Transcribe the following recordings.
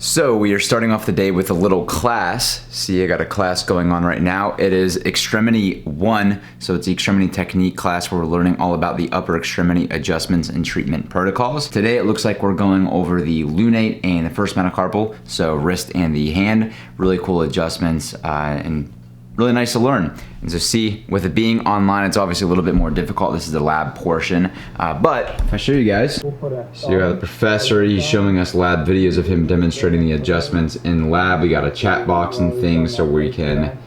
So we are starting off the day with a little class. See, I got a class going on right now. It is Extremity 1, so it's the extremity technique class where we're learning all about the upper extremity adjustments and treatment protocols. Today it looks like we're going over the lunate and the first metacarpal, so wrist and the hand. Really cool adjustments and really nice to learn. And so see, with it being online, it's obviously a little bit more difficult. This is the lab portion, but if I show you guys, so you got the professor, he's showing us lab videos of him demonstrating the adjustments in lab. We got a chat box and things so we can,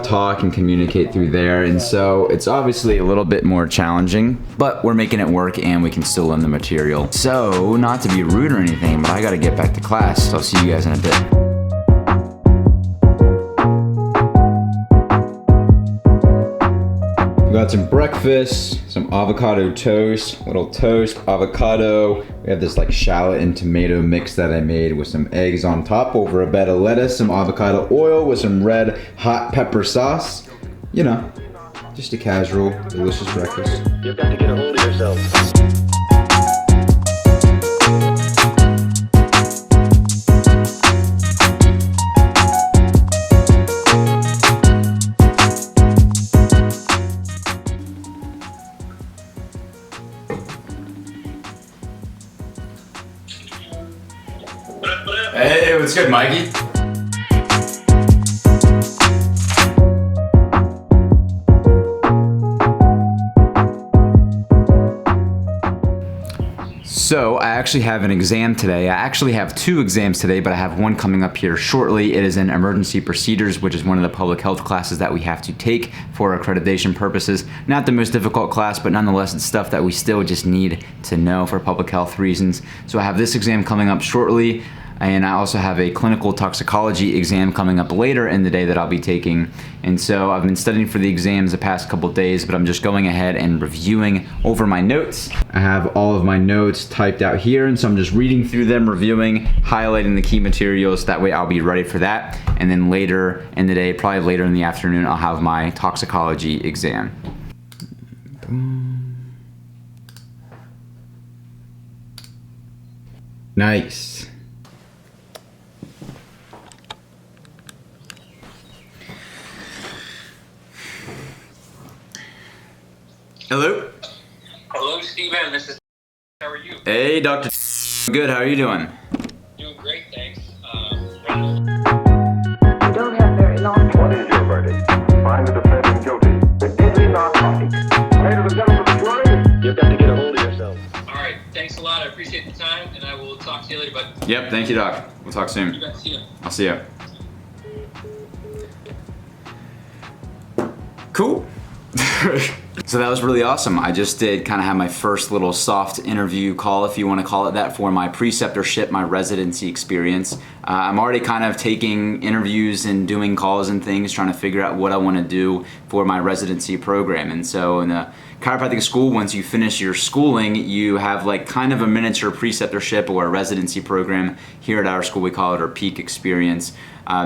talk and communicate through there. And so it's obviously a little bit more challenging, but we're making it work and we can still learn the material. So not to be rude or anything, but I gotta get back to class. So I'll see you guys in a bit. We got some breakfast, some avocado toast, little toast, avocado. We have this like shallot and tomato mix that I made with some eggs on top over a bed of lettuce, some avocado oil with some red hot pepper sauce. Just a casual, delicious breakfast. You've got to get a hold of yourself. Hey, what's good, Mikey? So I actually have an exam today. I actually have two exams today, but I have one coming up here shortly. It is in emergency procedures, which is one of the public health classes that we have to take for accreditation purposes. Not the most difficult class, but nonetheless, it's stuff that we still just need to know for public health reasons. So I have this exam coming up shortly. And I also have a clinical toxicology exam coming up later in the day that I'll be taking. And so I've been studying for the exams the past couple days, but I'm just going ahead and reviewing over my notes. I have all of my notes typed out here, and so I'm just reading through them, reviewing, highlighting the key materials. That way I'll be ready for that. And then later in the day, probably later in the afternoon, I'll have my toxicology exam. Nice. Hello? Hello, Steven. This is. How are you? Hey, Dr. Good. How are you doing? Doing great, thanks. You don't have very long. What is your verdict? Find the defendant guilty. The deadly narcotic. Ladies and gentlemen, the jury. You've got to get a hold of yourself. All right. Thanks a lot. I appreciate the time, and I will talk to you later. But Yep. Thank you, Doc. We'll talk soon. you guys see you. I'll see you. Cool. So that was really awesome. I just did kind of have my first little soft interview call, if you want to call it that, for my preceptorship, my residency experience. I'm already kind of taking interviews and doing calls and things, trying to figure out what I want to do for my residency program. And so in the chiropractic school, once you finish your schooling, you have like kind of a miniature preceptorship or a residency program. Here at our school, we call it our peak experience.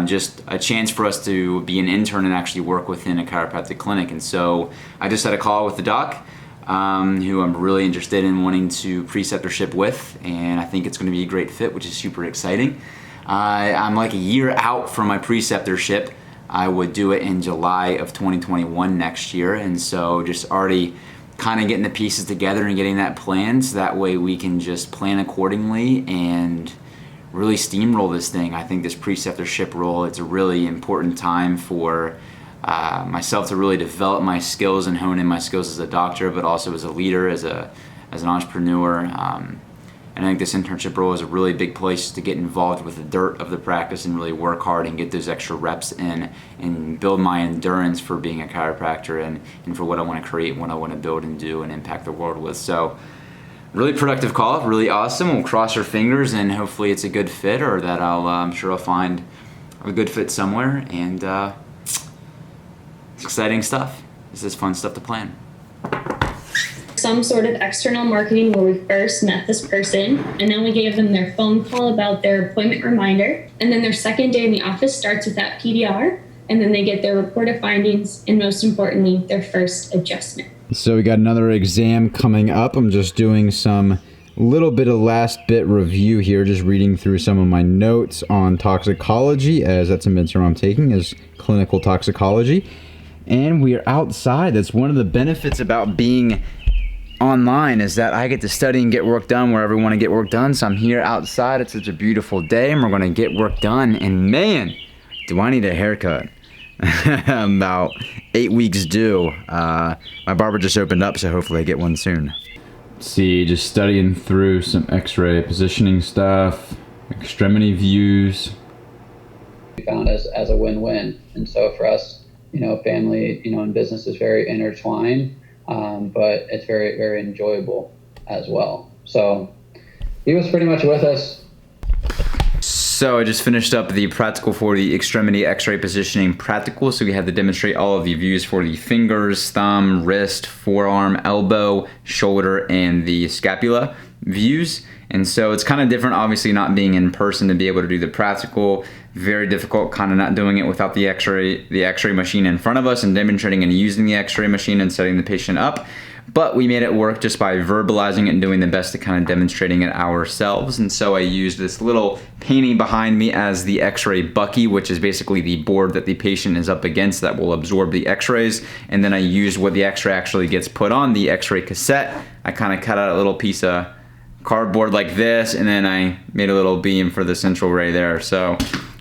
Just a chance for us to be an intern and actually work within a chiropractic clinic. And so I just had a call with the doc, who I'm really interested in wanting to preceptorship with, and I think it's going to be a great fit, which is super exciting. I'm like a year out from my preceptorship. I would do it in July of 2021 next year, and so just already kind of getting the pieces together and getting that planned, so that way we can just plan accordingly and really steamroll this thing. I think this preceptorship role, it's a really important time for myself to really develop my skills and hone in my skills as a doctor, but also as a leader, as an entrepreneur. And I think this internship role is a really big place to get involved with the dirt of the practice and really work hard and get those extra reps in and build my endurance for being a chiropractor and for what I want to create and what I want to build and do and impact the world with. So really productive call, really awesome. We'll cross our fingers and hopefully it's a good fit, or that I'm sure I'll find a good fit somewhere. And it's exciting stuff. This is fun stuff to plan. Some sort of external marketing where we first met this person, and then we gave them their phone call about their appointment reminder, and then their second day in the office starts with that PDR, and then they get their report of findings, and most importantly, their first adjustment. So we got another exam coming up. I'm just doing some little bit of last bit review here, just reading through some of my notes on toxicology, as that's a midterm I'm taking, is clinical toxicology. And we are outside. That's one of the benefits about being online, is that I get to study and get work done wherever I want to get work done. So I'm here outside. It's such a beautiful day and we're going to get work done. And man, do I need a haircut. I'm about 8 weeks due. My barber just opened up, so hopefully I get one soon. See, just studying through some x-ray positioning stuff, extremity views. We found as a win-win. And so for us, family, and business is very intertwined, but it's very, very enjoyable as well. So he was pretty much with us. So I just finished up the practical for the extremity x-ray positioning practical. So we had to demonstrate all of the views for the fingers, thumb, wrist, forearm, elbow, shoulder, and the scapula views. And so it's kind of different, obviously, not being in person to be able to do the practical. Very difficult, kind of not doing it without the x-ray machine in front of us and demonstrating and using the x-ray machine and setting the patient up. But we made it work just by verbalizing it and doing the best to kind of demonstrating it ourselves. And so I used this little painting behind me as the x-ray bucky, which is basically the board that the patient is up against that will absorb the x-rays. And then I used what the x-ray actually gets put on, the x-ray cassette. I kind of cut out a little piece of cardboard like this, and then I made a little beam for the central ray there. So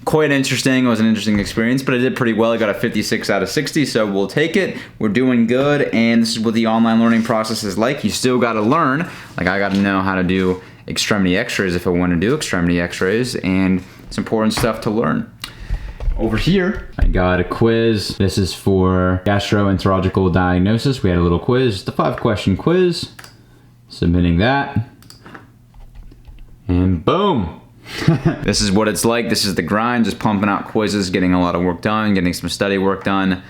quite interesting. It was an interesting experience, but I did pretty well. I got a 56 out of 60, so we'll take it. We're doing good, and this is what the online learning process is like. You still got to learn. Like, I got to know how to do extremity x-rays if I want to do extremity x-rays, and it's important stuff to learn. Over here, I got a quiz. This is for gastroenterological diagnosis. We had a little quiz, just a 5-question quiz. Submitting that. And boom. This is what it's like. This is the grind, just pumping out quizzes, getting a lot of work done, getting some study work done.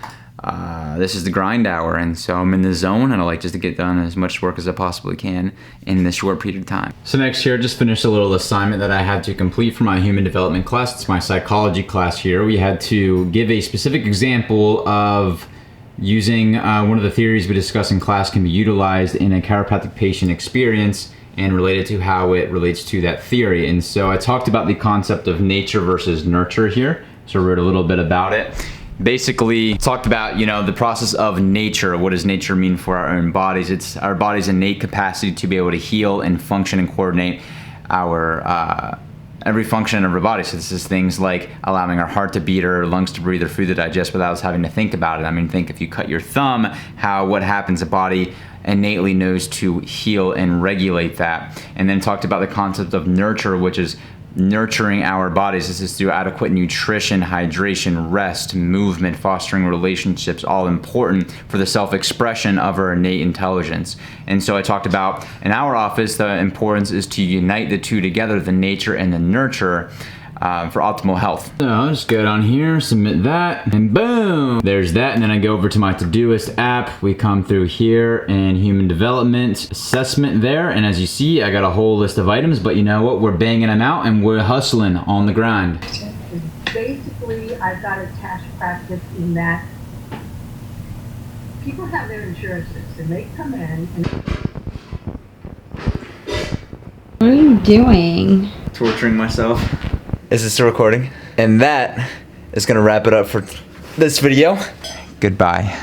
This is the grind hour, and so I'm in the zone, and I like just to get done as much work as I possibly can in this short period of time. So next here, just finished a little assignment that I had to complete for my human development class. It's my psychology class here. We had to give a specific example of using one of the theories we discuss in class can be utilized in a chiropractic patient experience and related to how it relates to that theory. And so I talked about the concept of nature versus nurture here. So I wrote a little bit about it. Basically talked about, the process of nature. What does nature mean for our own bodies? It's our body's innate capacity to be able to heal and function and coordinate our every function of our body. So this is things like allowing our heart to beat, or lungs to breathe, or food to digest without us having to think about it. I mean, think if you cut your thumb, what happens? The body innately knows to heal and regulate that. And then talked about the concept of nurture, which is nurturing our bodies. This is through adequate nutrition, hydration, rest, movement, fostering relationships, all important for the self-expression of our innate intelligence. And so I talked about in our office, the importance is to unite the two together, the nature and the nurture, for optimal health. So I'll just go down here, submit that, and boom, there's that. And then I go over to my Todoist app. We come through here and human development assessment there. And as you see, I got a whole list of items, but you know what? We're banging them out and we're hustling on the grind. Basically, I've got a cash practice in that people have their insurances and they come in and... What are you doing? Torturing myself. Is this a recording? And that is gonna wrap it up for this video. Goodbye.